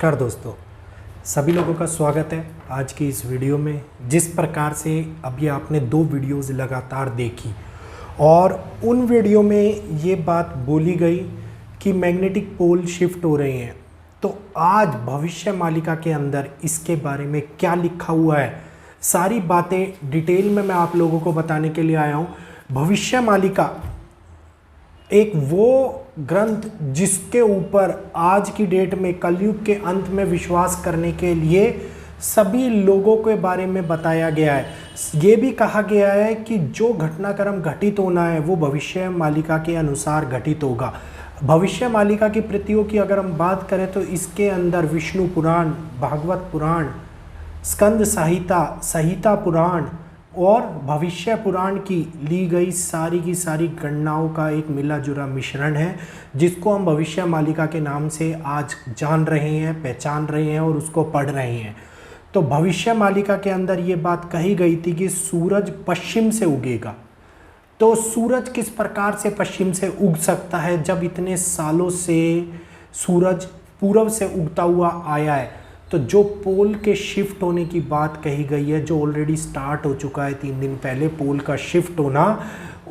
नमस्कार दोस्तों, सभी लोगों का स्वागत है आज की इस वीडियो में। जिस प्रकार से अभी आपने 2 वीडियोज़ लगातार देखी और उन वीडियो में ये बात बोली गई कि मैग्नेटिक पोल शिफ्ट हो रहे हैं, तो आज भविष्य मालिका के अंदर इसके बारे में क्या लिखा हुआ है, सारी बातें डिटेल में मैं आप लोगों को बताने के लिए आया हूँ। भविष्य मालिका एक वो ग्रंथ जिसके ऊपर आज की डेट में कलयुग के अंत में विश्वास करने के लिए सभी लोगों के बारे में बताया गया है। ये भी कहा गया है कि जो घटनाक्रम घटित होना है वो भविष्य मालिका के अनुसार घटित होगा। भविष्य मालिका की प्रतियों की अगर हम बात करें तो इसके अंदर विष्णु पुराण, भागवत पुराण, स्कंद संहिता, संहिता पुराण और भविष्य पुराण की ली गई सारी की सारी गणनाओं का एक मिला जुला मिश्रण है, जिसको हम भविष्य मालिका के नाम से आज जान रहे हैं, पहचान रहे हैं और उसको पढ़ रहे हैं। तो भविष्य मालिका के अंदर ये बात कही गई थी कि सूरज पश्चिम से उगेगा। तो सूरज किस प्रकार से पश्चिम से उग सकता है जब इतने सालों से सूरज पूर्व से उगता हुआ आया है? तो जो पोल के शिफ्ट होने की बात कही गई है, जो ऑलरेडी स्टार्ट हो चुका है 3 दिन पहले पोल का शिफ्ट होना,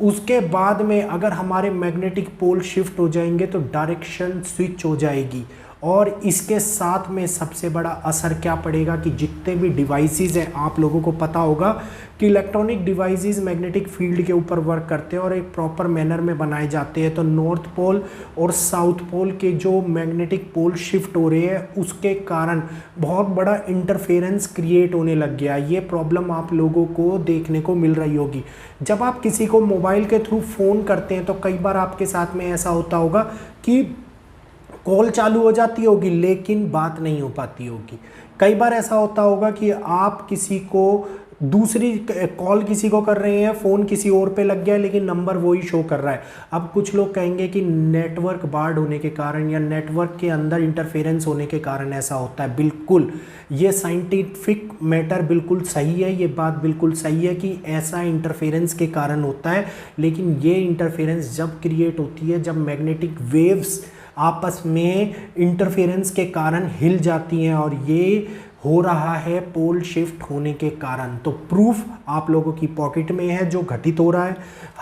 उसके बाद में अगर हमारे मैग्नेटिक पोल शिफ्ट हो जाएंगे तो डायरेक्शन स्विच हो जाएगी। और इसके साथ में सबसे बड़ा असर क्या पड़ेगा कि जितने भी डिवाइसेस हैं, आप लोगों को पता होगा कि इलेक्ट्रॉनिक डिवाइसेस मैग्नेटिक फील्ड के ऊपर वर्क करते हैं और एक प्रॉपर मैनर में बनाए जाते हैं। तो नॉर्थ पोल और साउथ पोल के जो मैग्नेटिक पोल शिफ्ट हो रहे हैं उसके कारण बहुत बड़ा इंटरफेरेंस क्रिएट होने लग गया। ये प्रॉब्लम आप लोगों को देखने को मिल रही होगी। जब आप किसी को मोबाइल के थ्रू फ़ोन करते हैं तो कई बार आपके साथ में ऐसा होता होगा कि कॉल चालू हो जाती होगी लेकिन बात नहीं हो पाती होगी। कई बार ऐसा होता होगा कि आप किसी को दूसरी कॉल किसी को कर रहे हैं, फ़ोन किसी और पे लग गया लेकिन नंबर वही शो कर रहा है। अब कुछ लोग कहेंगे कि नेटवर्क बार्ड होने के कारण या नेटवर्क के अंदर इंटरफेरेंस होने के कारण ऐसा होता है। बिल्कुल ये साइंटिफिक मैटर बिल्कुल सही है, ये बात बिल्कुल सही है कि ऐसा इंटरफेरेंस के कारण होता है। लेकिन ये इंटरफेरेंस जब क्रिएट होती है जब मैग्नेटिक वेव्स आपस में इंटरफेरेंस के कारण हिल जाती हैं, और ये हो रहा है पोल शिफ्ट होने के कारण। तो प्रूफ आप लोगों की पॉकेट में है जो घटित हो रहा है।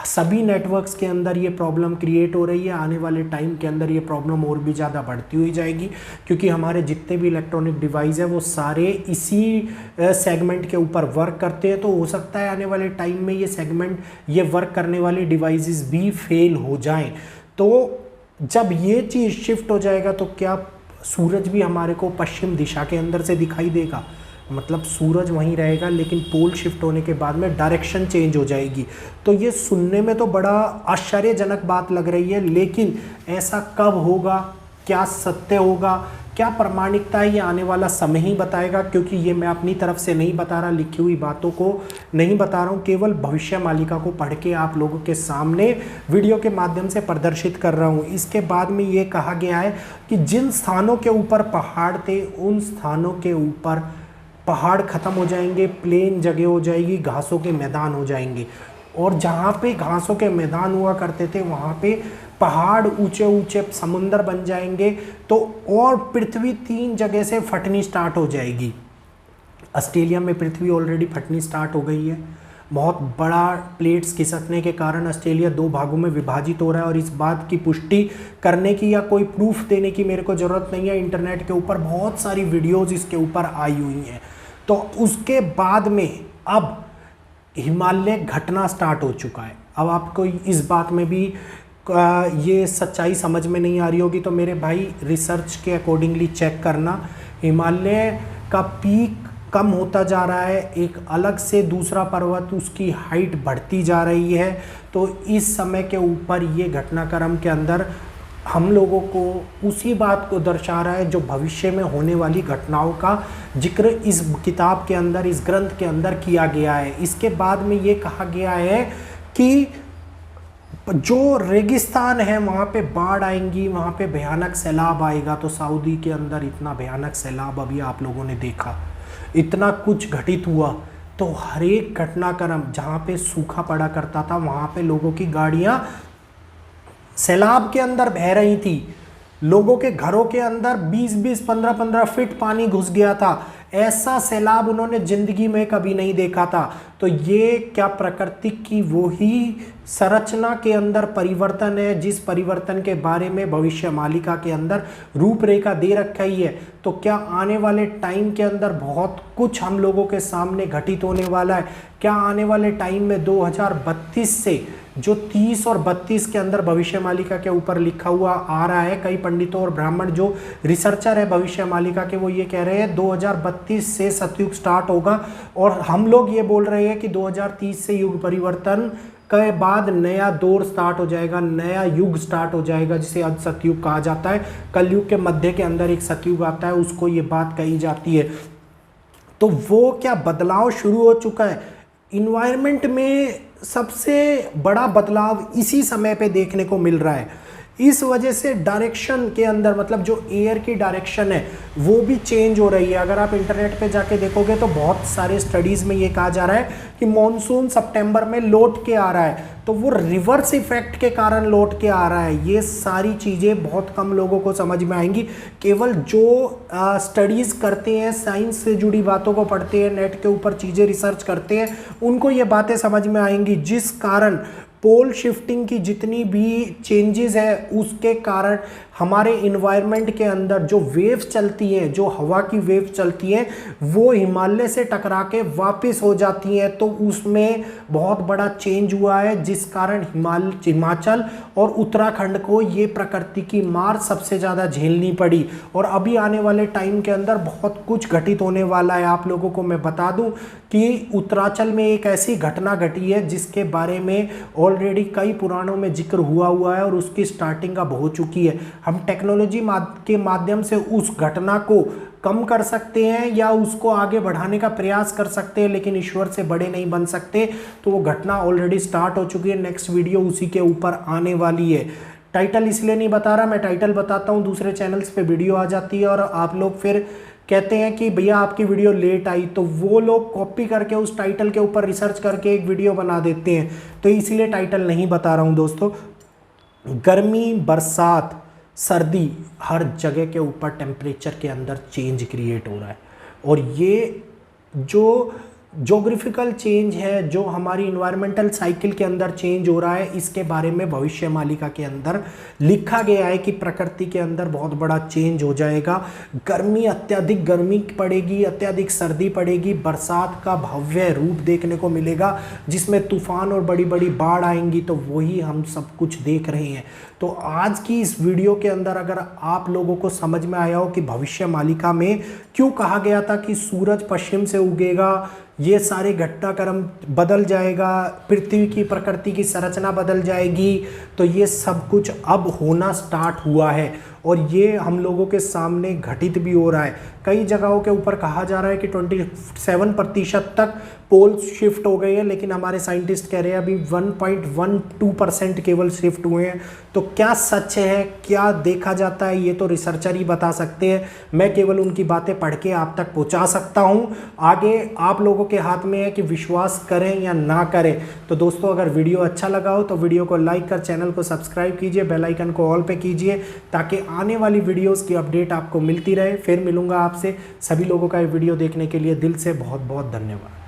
सभी नेटवर्क्स के अंदर ये प्रॉब्लम क्रिएट हो रही है। आने वाले टाइम के अंदर ये प्रॉब्लम और भी ज़्यादा बढ़ती हुई जाएगी, क्योंकि हमारे जितने भी इलेक्ट्रॉनिक डिवाइस है वो सारे इसी सेगमेंट के ऊपर वर्क करते हैं। तो हो सकता है आने वाले टाइम में ये सेगमेंट, ये वर्क करने वाले डिवाइसेस भी फेल हो जाएं। तो जब ये चीज़ शिफ्ट हो जाएगा तो क्या सूरज भी हमारे को पश्चिम दिशा के अंदर से दिखाई देगा? मतलब सूरज वहीं रहेगा लेकिन पोल शिफ्ट होने के बाद में डायरेक्शन चेंज हो जाएगी। तो ये सुनने में तो बड़ा आश्चर्यजनक बात लग रही है, लेकिन ऐसा कब होगा, क्या सत्य होगा, क्या प्रामाणिकता है, ये आने वाला समय ही बताएगा। क्योंकि ये मैं अपनी तरफ से नहीं बता रहा, लिखी हुई बातों को नहीं बता रहा हूँ, केवल भविष्य मालिका को पढ़ के आप लोगों के सामने वीडियो के माध्यम से प्रदर्शित कर रहा हूँ। इसके बाद में ये कहा गया है कि जिन स्थानों के ऊपर पहाड़ थे उन स्थानों के ऊपर पहाड़ ख़त्म हो जाएंगे, प्लेन जगह हो जाएगी, घासों के मैदान हो जाएंगे। और जहाँ पे घासों के मैदान हुआ करते थे वहाँ पे पहाड़, ऊंचे ऊंचे समुंदर बन जाएंगे। तो और पृथ्वी 3 जगह से फटनी स्टार्ट हो जाएगी। ऑस्ट्रेलिया में पृथ्वी ऑलरेडी फटनी स्टार्ट हो गई है। बहुत बड़ा प्लेट्स खिसकने के कारण ऑस्ट्रेलिया 2 भागों में विभाजित हो रहा है। और इस बात की पुष्टि करने की या कोई प्रूफ देने की मेरे को ज़रूरत नहीं है, इंटरनेट के ऊपर बहुत सारी वीडियोज़ इसके ऊपर आई हुई हैं। तो उसके बाद में अब हिमालय घटना स्टार्ट हो चुका है। अब आपको इस बात में भी ये सच्चाई समझ में नहीं आ रही होगी तो मेरे भाई रिसर्च के अकॉर्डिंगली चेक करना। हिमालय का पीक कम होता जा रहा है, एक अलग से दूसरा पर्वत उसकी हाइट बढ़ती जा रही है। तो इस समय के ऊपर ये घटनाक्रम के अंदर हम लोगों को उसी बात को दर्शा रहा है जो भविष्य में होने वाली घटनाओं का जिक्र इस किताब के अंदर, इस ग्रंथ के अंदर किया गया है। इसके बाद में ये कहा गया है कि जो रेगिस्तान है वहाँ पे बाढ़ आएंगी, वहाँ पे भयानक सैलाब आएगा। तो सऊदी के अंदर इतना भयानक सैलाब अभी आप लोगों ने देखा, इतना कुछ घटित हुआ। तो हर एक घटनाक्रम जहाँ पे सूखा पड़ा करता था वहाँ पे लोगों की गाड़ियाँ सैलाब के अंदर बह रही थी, लोगों के घरों के अंदर 20-20, 15-15 फीट पानी घुस गया था। ऐसा सैलाब उन्होंने जिंदगी में कभी नहीं देखा था। तो ये क्या प्रकृति की वो ही संरचना के अंदर परिवर्तन है जिस परिवर्तन के बारे में भविष्य मालिका के अंदर रूपरेखा दे रखा ही है। तो क्या आने वाले टाइम के अंदर बहुत कुछ हम लोगों के सामने घटित होने वाला है? क्या आने वाले टाइम में 2032 से जो 30 और 32 के अंदर भविष्य मालिका के ऊपर लिखा हुआ आ रहा है, कई पंडितों और ब्राह्मण जो रिसर्चर है भविष्य मालिका के, वो ये कह रहे हैं 2032 से सतयुग स्टार्ट होगा, और हम लोग ये बोल रहे हैं कि 2030 से युग परिवर्तन के बाद नया दौर स्टार्ट हो जाएगा, नया युग स्टार्ट हो जाएगा, जिसे आज सतयुग कहा जाता है। कलयुग के मध्य के अंदर एक सतयुग आता है, उसको ये बात कही जाती है। तो वो क्या बदलाव शुरू हो चुका है। इन्वायरमेंट में सबसे बड़ा बदलाव इसी समय पे देखने को मिल रहा है। इस वजह से डायरेक्शन के अंदर, मतलब जो एयर की डायरेक्शन है वो भी चेंज हो रही है। अगर आप इंटरनेट पे जाके देखोगे तो बहुत सारे स्टडीज़ में ये कहा जा रहा है कि मॉनसून सितंबर में लौट के आ रहा है, तो वो रिवर्स इफेक्ट के कारण लौट के आ रहा है। ये सारी चीज़ें बहुत कम लोगों को समझ में आएंगी। केवल जो स्टडीज़ करते हैं, साइंस से जुड़ी बातों को पढ़ते हैं, नेट के ऊपर चीज़ें रिसर्च करते हैं, उनको ये बातें समझ में आएंगी। जिस कारण पोल शिफ्टिंग की जितनी भी चेंजेस है उसके कारण हमारे इन्वायरमेंट के अंदर जो वेव्स चलती हैं, जो हवा की वेव्स चलती हैं, वो हिमालय से टकरा के वापस हो जाती हैं। तो उसमें बहुत बड़ा चेंज हुआ है, जिस कारण हिमाचल और उत्तराखंड को ये प्रकृति की मार सबसे ज़्यादा झेलनी पड़ी। और अभी आने वाले टाइम के अंदर बहुत कुछ घटित होने वाला है। आप लोगों को मैं बता दूं कि उत्तरांचल में एक ऐसी घटना घटी है जिसके बारे में ऑलरेडी कई पुराणों में जिक्र हुआ है और उसकी स्टार्टिंग अब हो चुकी है। हम टेक्नोलॉजी के माध्यम से उस घटना को कम कर सकते हैं या उसको आगे बढ़ाने का प्रयास कर सकते हैं, लेकिन ईश्वर से बड़े नहीं बन सकते। तो वो घटना ऑलरेडी स्टार्ट हो चुकी है। नेक्स्ट वीडियो उसी के ऊपर आने वाली है। टाइटल इसलिए नहीं बता रहा, मैं टाइटल बताता हूँ, दूसरे चैनल्स पे वीडियो आ जाती है और आप लोग फिर कहते हैं कि भैया आपकी वीडियो लेट आई, तो वो लोग कॉपी करके उस टाइटल के ऊपर रिसर्च करके एक वीडियो बना देते हैं। तो इसलिए टाइटल नहीं बता रहा हूँ दोस्तों। गर्मी, बरसात, सर्दी, हर जगह के ऊपर टेम्परेचर के अंदर चेंज क्रिएट हो रहा है। और ये जो ज्योग्राफिकल चेंज है, जो हमारी इन्वायरमेंटल साइकिल के अंदर चेंज हो रहा है, इसके बारे में भविष्य मालिका के अंदर लिखा गया है कि प्रकृति के अंदर बहुत बड़ा चेंज हो जाएगा। गर्मी, अत्यधिक गर्मी पड़ेगी, अत्यधिक सर्दी पड़ेगी, बरसात का भव्य रूप देखने को मिलेगा जिसमें तूफान और बड़ी बड़ी बाढ़ आएंगी। तो वही हम सब कुछ देख रहे हैं। तो आज की इस वीडियो के अंदर अगर आप लोगों को समझ में आया हो कि भविष्य मालिका में क्यों कहा गया था कि सूरज पश्चिम से उगेगा, ये सारे घटनाक्रम बदल जाएगा, पृथ्वी की प्रकृति की संरचना बदल जाएगी, तो ये सब कुछ अब होना स्टार्ट हुआ है और ये हम लोगों के सामने घटित भी हो रहा है। कई जगहों के ऊपर कहा जा रहा है कि 27% तक पोल शिफ्ट हो गए हैं, लेकिन हमारे साइंटिस्ट कह रहे हैं अभी 1.12% केवल शिफ्ट हुए हैं। तो क्या सच है, क्या देखा जाता है, ये तो रिसर्चर ही बता सकते हैं। मैं केवल उनकी बातें पढ़ के आप तक पहुंचा सकता हूं। आगे आप लोगों के हाथ में है कि विश्वास करें या ना करें। तो दोस्तों, अगर वीडियो अच्छा लगा हो तो वीडियो को लाइक कर चैनल को सब्सक्राइब कीजिए, बेल आइकन को ऑल पे कीजिए ताकि आने वाली वीडियोस की अपडेट आपको मिलती रहे। फिर मिलूंगा आपसे। सभी लोगों का ये वीडियो देखने के लिए दिल से बहुत बहुत धन्यवाद।